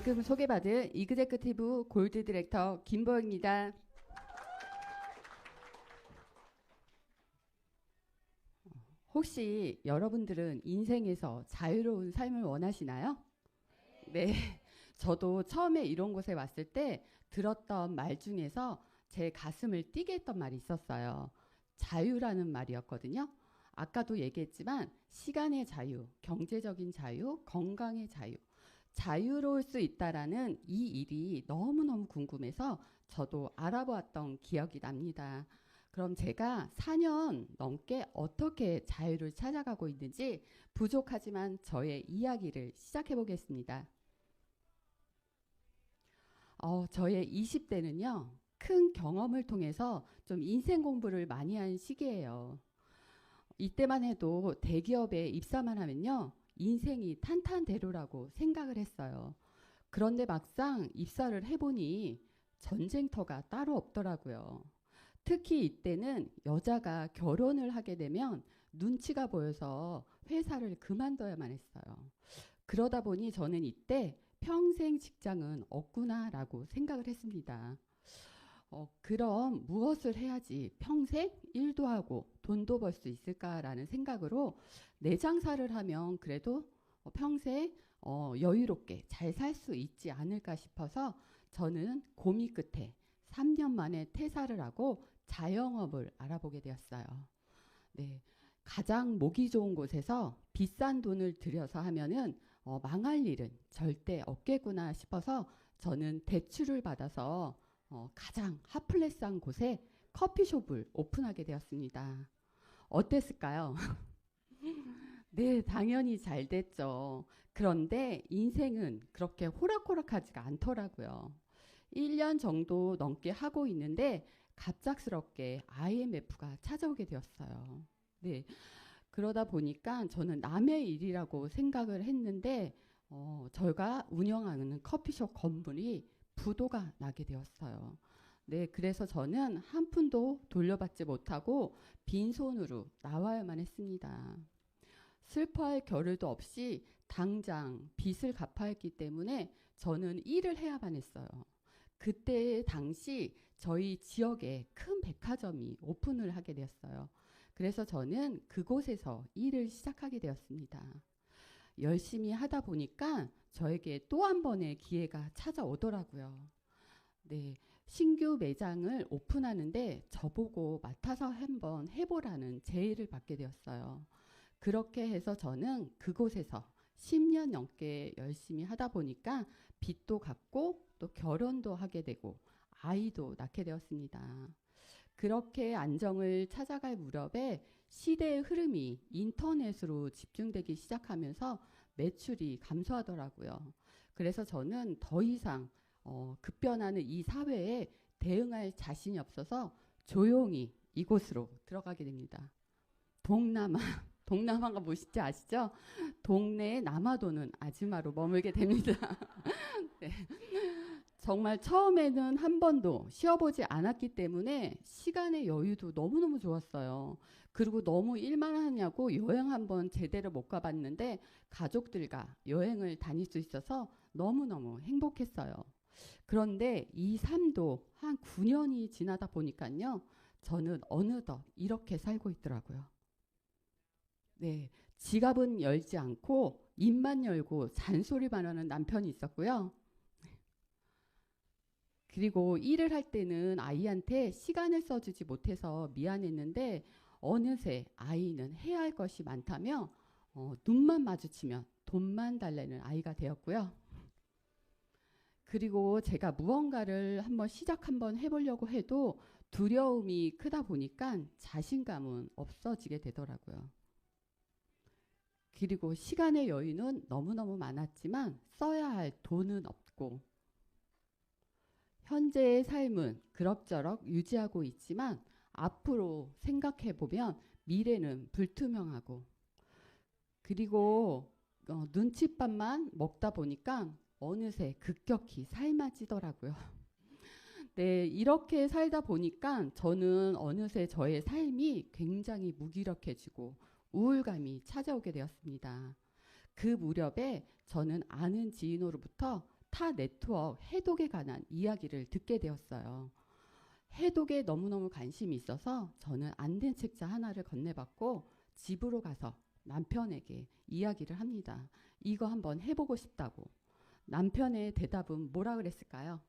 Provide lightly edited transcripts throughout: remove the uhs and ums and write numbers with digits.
방금 소개받은 이그제큐티브 골드 디렉터 김보영입니다. 혹시 여러분들은 인생에서 자유로운 삶을 원하시나요? 네. 저도 처음에 이런 곳에 왔을 때 들었던 말 중에서 제 가슴을 뛰게 했던 말이 있었어요. 자유라는 말이었거든요. 아까도 얘기했지만 시간의 자유, 경제적인 자유, 건강의 자유, 자유로울 수 있다라는 이 일이 너무너무 궁금해서 저도 알아보았던 기억이 납니다. 그럼 제가 4년 넘게 어떻게 자유를 찾아가고 있는지 부족하지만 저의 이야기를 시작해 보겠습니다. 저의 20대는요, 큰 경험을 통해서 좀 인생 공부를 많이 한 시기예요. 이때만 해도 대기업에 입사만 하면요, 인생이 탄탄대로라고 생각을 했어요. 그런데 막상 입사를 해보니 전쟁터가 따로 없더라고요. 특히 이때는 여자가 결혼을 하게 되면 눈치가 보여서 회사를 그만둬야만 했어요. 그러다 보니 저는 이때 평생 직장은 없구나라고 생각을 했습니다. 그럼 무엇을 해야지 평생 일도 하고 돈도 벌 수 있을까라는 생각으로 내 장사를 하면 그래도 평생 여유롭게 잘 살 수 있지 않을까 싶어서 저는 고민 끝에 3년 만에 퇴사를 하고 자영업을 알아보게 되었어요. 네, 가장 모기 좋은 곳에서 비싼 돈을 들여서 하면은 망할 일은 절대 없겠구나 싶어서 저는 대출을 받아서 가장 핫플레스한 곳에 커피숍을 오픈하게 되었습니다. 어땠을까요? 네, 당연히 잘 됐죠. 그런데 인생은 그렇게 호락호락하지가 않더라고요. 1년 정도 넘게 하고 있는데 갑작스럽게 IMF가 찾아오게 되었어요. 네, 그러다 보니까 저는 남의 일이라고 생각을 했는데 저희가 운영하는 커피숍 건물이 부도가 나게 되었어요. 네, 그래서 저는 한 푼도 돌려받지 못하고 빈손으로 나와야만 했습니다. 슬퍼할 겨를도 없이 당장 빚을 갚아야 했기 때문에 저는 일을 해야만 했어요. 그때 당시 저희 지역에 큰 백화점이 오픈을 하게 되었어요. 그래서 저는 그곳에서 일을 시작하게 되었습니다. 열심히 하다 보니까 저에게 또 한 번의 기회가 찾아오더라고요. 네, 신규 매장을 오픈하는데 저보고 맡아서 한번 해보라는 제의를 받게 되었어요. 그렇게 해서 저는 그곳에서 10년 넘게 열심히 하다 보니까 빚도 갚고 또 결혼도 하게 되고 아이도 낳게 되었습니다. 그렇게 안정을 찾아갈 무렵에 시대의 흐름이 인터넷으로 집중되기 시작하면서 매출이 감소하더라고요. 그래서 저는 더 이상 급변하는 이 사회에 대응할 자신이 없어서 조용히 이곳으로 들어가게 됩니다. 동남아, 동남아가 무엇인지 아시죠? 동네에 남아도는 아줌마로 머물게 됩니다. 네. 정말 처음에는 한 번도 쉬어보지 않았기 때문에 시간의 여유도 너무너무 좋았어요. 그리고 너무 일만 하냐고 여행 한번 제대로 못 가봤는데 가족들과 여행을 다닐 수 있어서 너무너무 행복했어요. 그런데 이 삶도 한 9년이 지나다 보니까요. 저는 어느덧 이렇게 살고 있더라고요. 네, 지갑은 열지 않고 입만 열고 잔소리만 하는 남편이 있었고요. 그리고 일을 할 때는 아이한테 시간을 써주지 못해서 미안했는데 어느새 아이는 해야 할 것이 많다며 눈만 마주치면 돈만 달래는 아이가 되었고요. 그리고 제가 무언가를 한번 해보려고 해도 두려움이 크다 보니까 자신감은 없어지게 되더라고요. 그리고 시간의 여유는 너무너무 많았지만 써야 할 돈은 없고 현재의 삶은 그럭저럭 유지하고 있지만 앞으로 생각해 보면 미래는 불투명하고 그리고 눈칫밥만 먹다 보니까 어느새 급격히 삶아지더라고요. 네, 이렇게 살다 보니까 저는 어느새 저의 삶이 굉장히 무기력해지고 우울감이 찾아오게 되었습니다. 그 무렵에 저는 아는 지인으로부터 타 네트워크 해독에 관한 이야기를 듣게 되었어요. 해독에 너무너무 관심이 있어서 저는 안 된 책자 하나를 건네받고 집으로 가서 남편에게 이야기를 합니다. 이거 한번 해보고 싶다고. 남편의 대답은 뭐라 그랬을까요?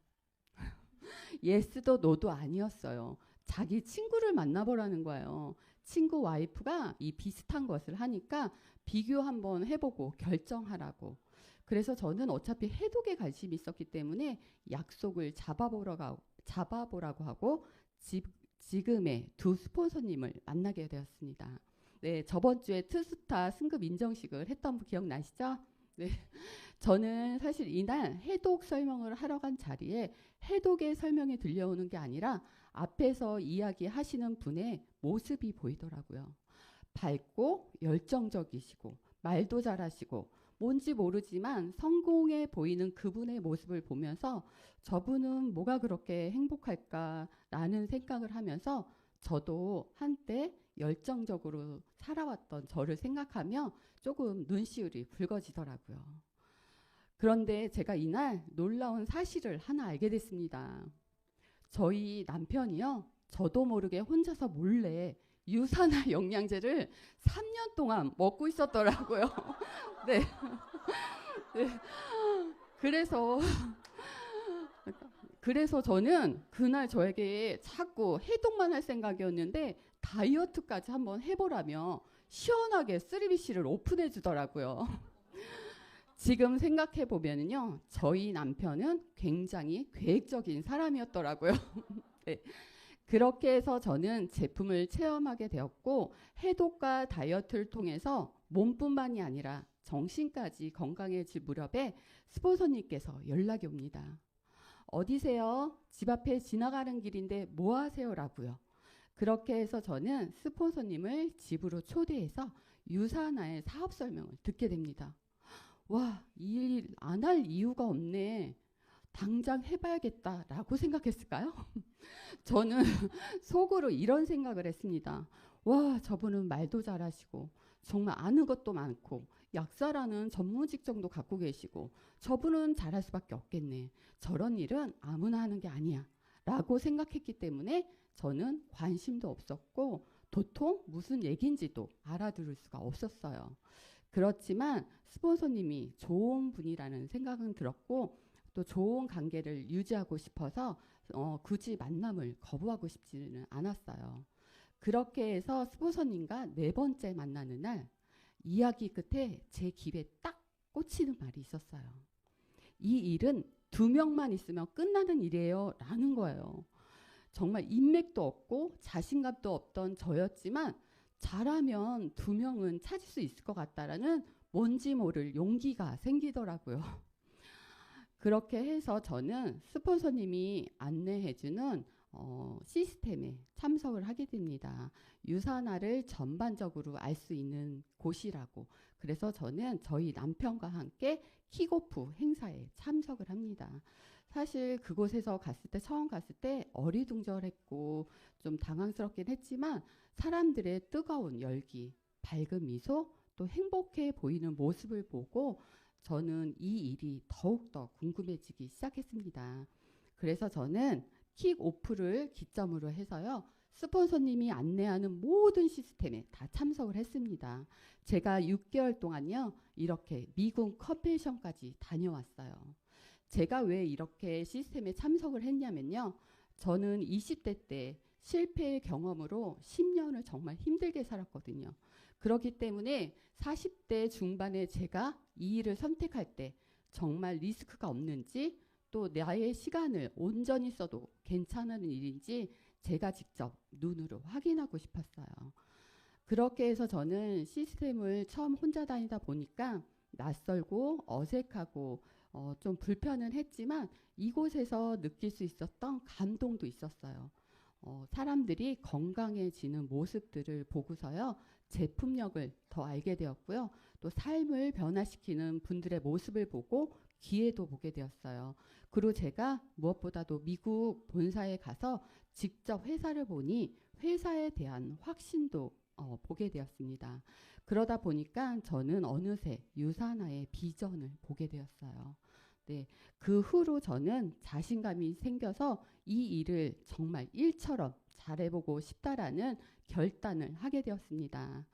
예스도 노도 아니었어요. 자기 친구를 만나보라는 거예요. 친구 와이프가 이 비슷한 것을 하니까 비교 한번 해보고 결정하라고. 그래서 저는 어차피 해독에 관심이 있었기 때문에 약속을 잡아보라고 하고 지금의 두 스폰서님을 만나게 되었습니다. 네, 저번 주에 투스타 승급 인정식을 했던 분 기억나시죠? 네, 저는 사실 이날 해독 설명을 하러 간 자리에 해독의 설명이 들려오는 게 아니라 앞에서 이야기하시는 분의 모습이 보이더라고요. 밝고 열정적이시고 말도 잘하시고 뭔지 모르지만 성공해 보이는 그분의 모습을 보면서 저분은 뭐가 그렇게 행복할까라는 생각을 하면서 저도 한때 열정적으로 살아왔던 저를 생각하며 조금 눈시울이 붉어지더라고요. 그런데 제가 이날 놀라운 사실을 하나 알게 됐습니다. 저희 남편이요, 저도 모르게 혼자서 몰래 유산화 영양제를 3년 동안 먹고 있었더라고요. 네. 네. 그래서 저는 그날 저에게 자꾸 해독만 할 생각이었는데 다이어트까지 한번 해보라며 시원하게 3BC를 오픈해 주더라고요. 지금 생각해 보면은요, 저희 남편은 굉장히 계획적인 사람이었더라고요. 네. 그렇게 해서 저는 제품을 체험하게 되었고 해독과 다이어트를 통해서 몸뿐만이 아니라 정신까지 건강해질 무렵에 스폰서님께서 연락이 옵니다. 어디세요? 집 앞에 지나가는 길인데 뭐 하세요? 라고요. 그렇게 해서 저는 스폰서님을 집으로 초대해서 유산화의 사업 설명을 듣게 됩니다. 와, 이 일 안 할 이유가 없네. 당장 해봐야겠다라고 생각했을까요? 저는 속으로 이런 생각을 했습니다. 와, 저분은 말도 잘하시고 정말 아는 것도 많고 약사라는 전문 직종도 갖고 계시고 저분은 잘할 수밖에 없겠네. 저런 일은 아무나 하는 게 아니야 라고 생각했기 때문에 저는 관심도 없었고 도통 무슨 얘기인지도 알아들을 수가 없었어요. 그렇지만 스폰서님이 좋은 분이라는 생각은 들었고 또 좋은 관계를 유지하고 싶어서 굳이 만남을 거부하고 싶지는 않았어요. 그렇게 해서 스폰서님과 4번째 만나는 날 이야기 끝에 제 귀에 딱 꽂히는 말이 있었어요. 이 일은 2명만 있으면 끝나는 일이에요 라는 거예요. 정말 인맥도 없고 자신감도 없던 저였지만 잘하면 2명은 찾을 수 있을 것 같다라는 뭔지 모를 용기가 생기더라고요. 그렇게 해서 저는 스폰서님이 안내해주는 시스템에 참석을 하게 됩니다. 유산화를 전반적으로 알 수 있는 곳이라고. 그래서 저는 저희 남편과 함께 킥오프 행사에 참석을 합니다. 사실 그곳에서 처음 갔을 때 어리둥절했고 좀 당황스럽긴 했지만 사람들의 뜨거운 열기, 밝은 미소, 또 행복해 보이는 모습을 보고 저는 이 일이 더욱더 궁금해지기 시작했습니다. 그래서 저는 킥오프를 기점으로 해서요. 스폰서님이 안내하는 모든 시스템에 다 참석을 했습니다. 제가 6개월 동안요. 이렇게 미국 컨벤션까지 다녀왔어요. 제가 왜 이렇게 시스템에 참석을 했냐면요. 저는 20대 때 실패의 경험으로 10년을 정말 힘들게 살았거든요. 그렇기 때문에 40대 중반에 제가 이 일을 선택할 때 정말 리스크가 없는지 또 나의 시간을 온전히 써도 괜찮은 일인지 제가 직접 눈으로 확인하고 싶었어요. 그렇게 해서 저는 시스템을 처음 혼자 다니다 보니까 낯설고 어색하고 좀 불편은 했지만 이곳에서 느낄 수 있었던 감동도 있었어요. 사람들이 건강해지는 모습들을 보고서요. 제품력을 더 알게 되었고요. 또 삶을 변화시키는 분들의 모습을 보고 기회도 보게 되었어요. 그리고 제가 무엇보다도 미국 본사에 가서 직접 회사를 보니 회사에 대한 확신도 보게 되었습니다. 그러다 보니까 저는 어느새 유산화의 비전을 보게 되었어요. 네, 그 후로 저는 자신감이 생겨서 이 일을 정말 일처럼 잘해보고 싶다라는 결단을 하게 되었습니다.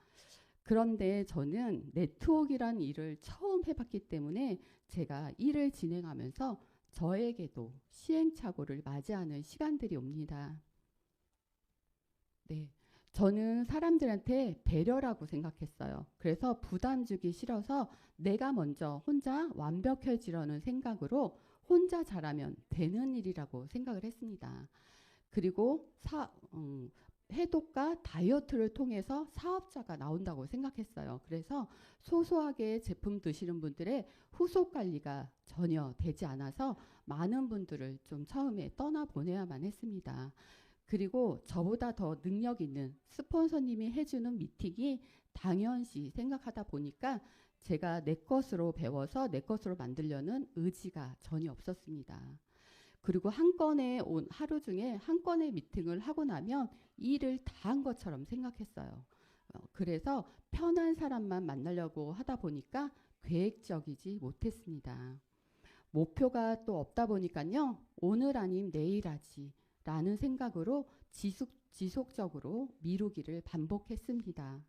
그런데 저는 네트워크란 일을 처음 해봤기 때문에 제가 일을 진행하면서 저에게도 시행착오를 맞이하는 시간들이 옵니다. 네. 저는 사람들한테 배려라고 생각했어요. 그래서 부담 주기 싫어서 내가 먼저 혼자 완벽해지려는 생각으로 혼자 잘하면 되는 일이라고 생각을 했습니다. 그리고 해독과 다이어트를 통해서 사업자가 나온다고 생각했어요. 그래서 소소하게 제품 드시는 분들의 후속 관리가 전혀 되지 않아서 많은 분들을 좀 처음에 떠나보내야만 했습니다. 그리고 저보다 더 능력 있는 스폰서님이 해주는 미팅이 당연시 생각하다 보니까 제가 내 것으로 배워서 내 것으로 만들려는 의지가 전혀 없었습니다. 그리고 한 건의 하루 중에 한 건의 미팅을 하고 나면 일을 다 한 것처럼 생각했어요. 그래서 편한 사람만 만나려고 하다 보니까 계획적이지 못했습니다. 목표가 또 없다 보니까요. 오늘 아님 내일 하지 라는 생각으로 지속적으로 미루기를 반복했습니다.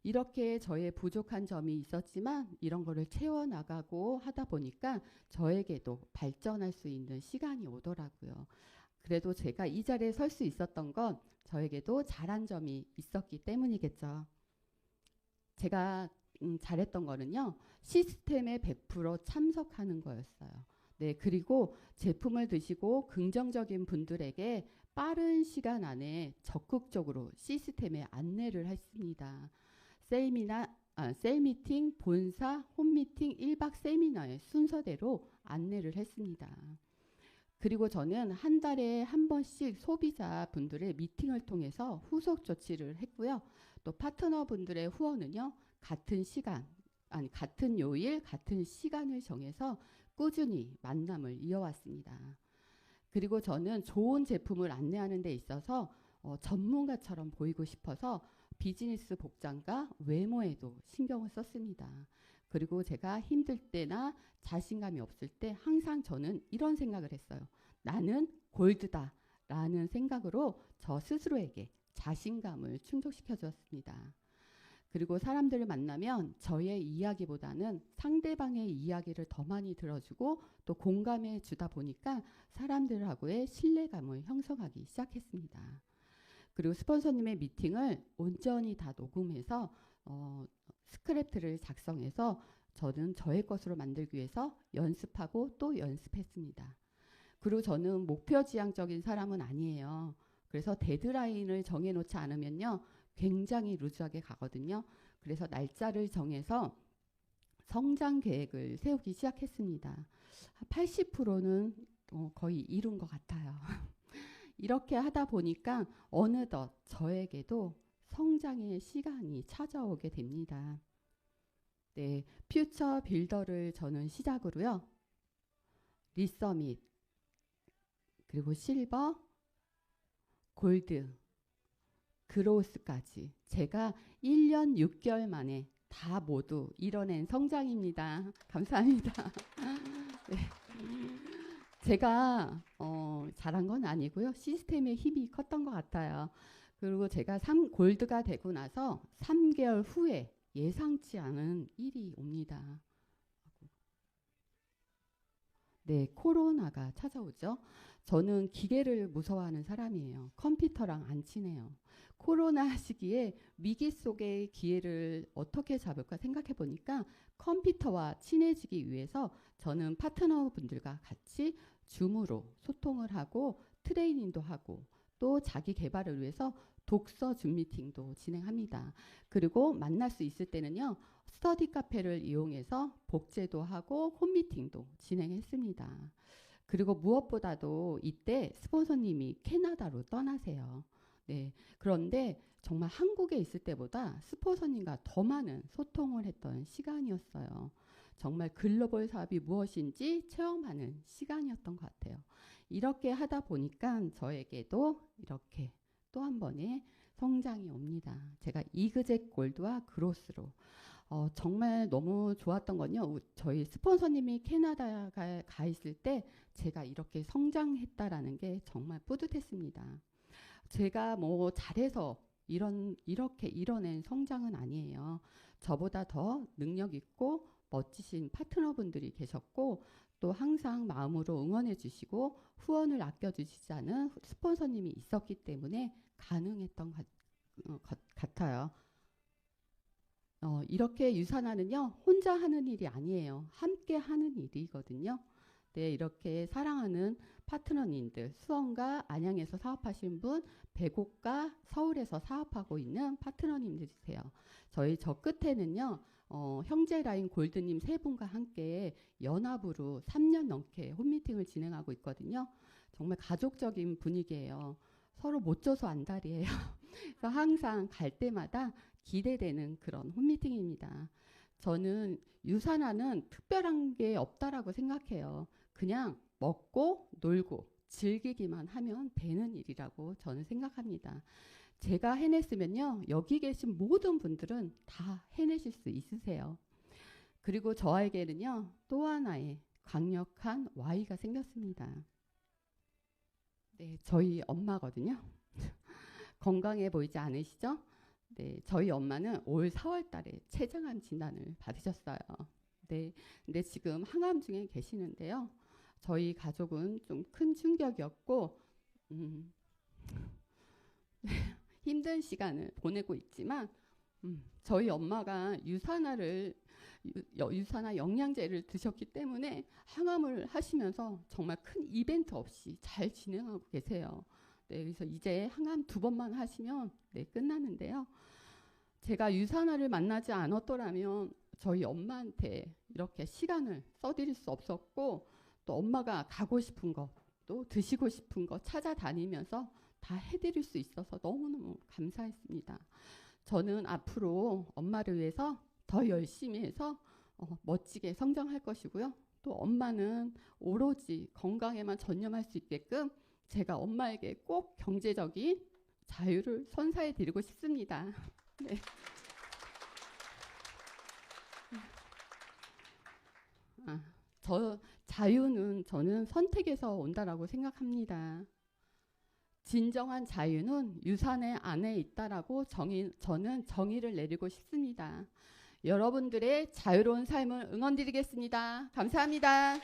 이렇게 저의 부족한 점이 있었지만 이런 거를 채워나가고 하다 보니까 저에게도 발전할 수 있는 시간이 오더라고요. 그래도 제가 이 자리에 설 수 있었던 건 저에게도 잘한 점이 있었기 때문이겠죠. 제가 잘했던 거는요. 시스템에 100% 참석하는 거였어요. 네, 그리고 제품을 드시고 긍정적인 분들에게 빠른 시간 안에 적극적으로 시스템에 안내를 했습니다. 셀 미팅, 본사, 홈 미팅, 1박 세미나의 순서대로 안내를 했습니다. 그리고 저는 한 달에 한 번씩 소비자 분들의 미팅을 통해서 후속 조치를 했고요. 또 파트너 분들의 후원은요. 같은 요일, 같은 시간을 정해서 꾸준히 만남을 이어왔습니다. 그리고 저는 좋은 제품을 안내하는 데 있어서 전문가처럼 보이고 싶어서 비즈니스 복장과 외모에도 신경을 썼습니다. 그리고 제가 힘들 때나 자신감이 없을 때 항상 저는 이런 생각을 했어요. 나는 골드다 라는 생각으로 저 스스로에게 자신감을 충족시켜 주었습니다. 그리고 사람들을 만나면 저의 이야기보다는 상대방의 이야기를 더 많이 들어주고 또 공감해 주다 보니까 사람들하고의 신뢰감을 형성하기 시작했습니다. 그리고 스폰서님의 미팅을 온전히 다 녹음해서 스크립트를 작성해서 저는 저의 것으로 만들기 위해서 연습하고 또 연습했습니다. 그리고 저는 목표지향적인 사람은 아니에요. 그래서 데드라인을 정해놓지 않으면요. 굉장히 루즈하게 가거든요. 그래서 날짜를 정해서 성장 계획을 세우기 시작했습니다. 80%는 거의 이룬 것 같아요. 이렇게 하다 보니까 어느덧 저에게도 성장의 시간이 찾아오게 됩니다. 네, 퓨처 빌더를 저는 시작으로요. 리서밋, 그리고 실버, 골드, 그로스까지 제가 1년 6개월 만에 다 모두 이뤄낸 성장입니다. 감사합니다. 네. 제가 잘한 건 아니고요. 시스템의 힘이 컸던 것 같아요. 그리고 제가 골드가 되고 나서 3개월 후에 예상치 않은 일이 옵니다. 네, 코로나가 찾아오죠. 저는 기계를 무서워하는 사람이에요. 컴퓨터랑 안 친해요. 코로나 시기에 위기 속의 기회를 어떻게 잡을까 생각해 보니까 컴퓨터와 친해지기 위해서 저는 파트너분들과 같이 줌으로 소통을 하고 트레이닝도 하고 또 자기 개발을 위해서 독서 줌 미팅도 진행합니다. 그리고 만날 수 있을 때는요. 스터디 카페를 이용해서 복제도 하고 홈미팅도 진행했습니다. 그리고 무엇보다도 이때 스폰서님이 캐나다로 떠나세요. 네, 그런데 정말 한국에 있을 때보다 스폰서님과 더 많은 소통을 했던 시간이었어요. 정말 글로벌 사업이 무엇인지 체험하는 시간이었던 것 같아요. 이렇게 하다 보니까 저에게도 이렇게 또 한 번의 성장이 옵니다. 제가 이그젝 골드와 그로스로 정말 너무 좋았던 건요. 저희 스폰서님이 캐나다에 가 있을 때 제가 이렇게 성장했다라는 게 정말 뿌듯했습니다. 제가 뭐 잘해서 이렇게 이뤄낸 성장은 아니에요. 저보다 더 능력 있고 멋지신 파트너분들이 계셨고 또 항상 마음으로 응원해 주시고 후원을 아껴 주시자는 스폰서님이 있었기 때문에 가능했던 것 같아요. 이렇게 유산하는요, 혼자 하는 일이 아니에요. 함께 하는 일이거든요. 네, 이렇게 사랑하는 파트너님들, 수원과 안양에서 사업하신 분, 배곡과 서울에서 사업하고 있는 파트너님들이세요. 저 끝에는요, 형제 라인 골드님 세 분과 함께 연합으로 3년 넘게 홈미팅을 진행하고 있거든요. 정말 가족적인 분위기예요. 서로 못 줘서 안달이에요. 그래서 항상 갈 때마다 기대되는 그런 홈미팅입니다. 저는 유산화는 특별한 게 없다라고 생각해요. 그냥 먹고 놀고 즐기기만 하면 되는 일이라고 저는 생각합니다. 제가 해냈으면요, 여기 계신 모든 분들은 다 해내실 수 있으세요. 그리고 저에게는요, 또 하나의 강력한 Y가 생겼습니다. 네, 저희 엄마거든요. 건강해 보이지 않으시죠? 네, 저희 엄마는 올 4월 달에 췌장암 진단을 받으셨어요. 네, 근데 지금 항암 중에 계시는데요. 저희 가족은 좀 큰 충격이었고, 힘든 시간을 보내고 있지만, 저희 엄마가 유산화 영양제를 드셨기 때문에 항암을 하시면서 정말 큰 이벤트 없이 잘 진행하고 계세요. 네, 그래서 이제 항암 2번만 하시면 네, 끝나는데요. 제가 유산화를 만나지 않았더라면 저희 엄마한테 이렇게 시간을 써드릴 수 없었고 또 엄마가 가고 싶은 거 또 드시고 싶은 거 찾아다니면서 다 해드릴 수 있어서 너무너무 감사했습니다. 저는 앞으로 엄마를 위해서 더 열심히 해서 멋지게 성장할 것이고요. 또 엄마는 오로지 건강에만 전념할 수 있게끔 제가 엄마에게 꼭 경제적인 자유를 선사해 드리고 싶습니다. 네. 자유는 저는 선택에서 온다라고 생각합니다. 진정한 자유는 유산의 안에 있다라고 저는 정의를 내리고 싶습니다. 여러분들의 자유로운 삶을 응원드리겠습니다. 감사합니다.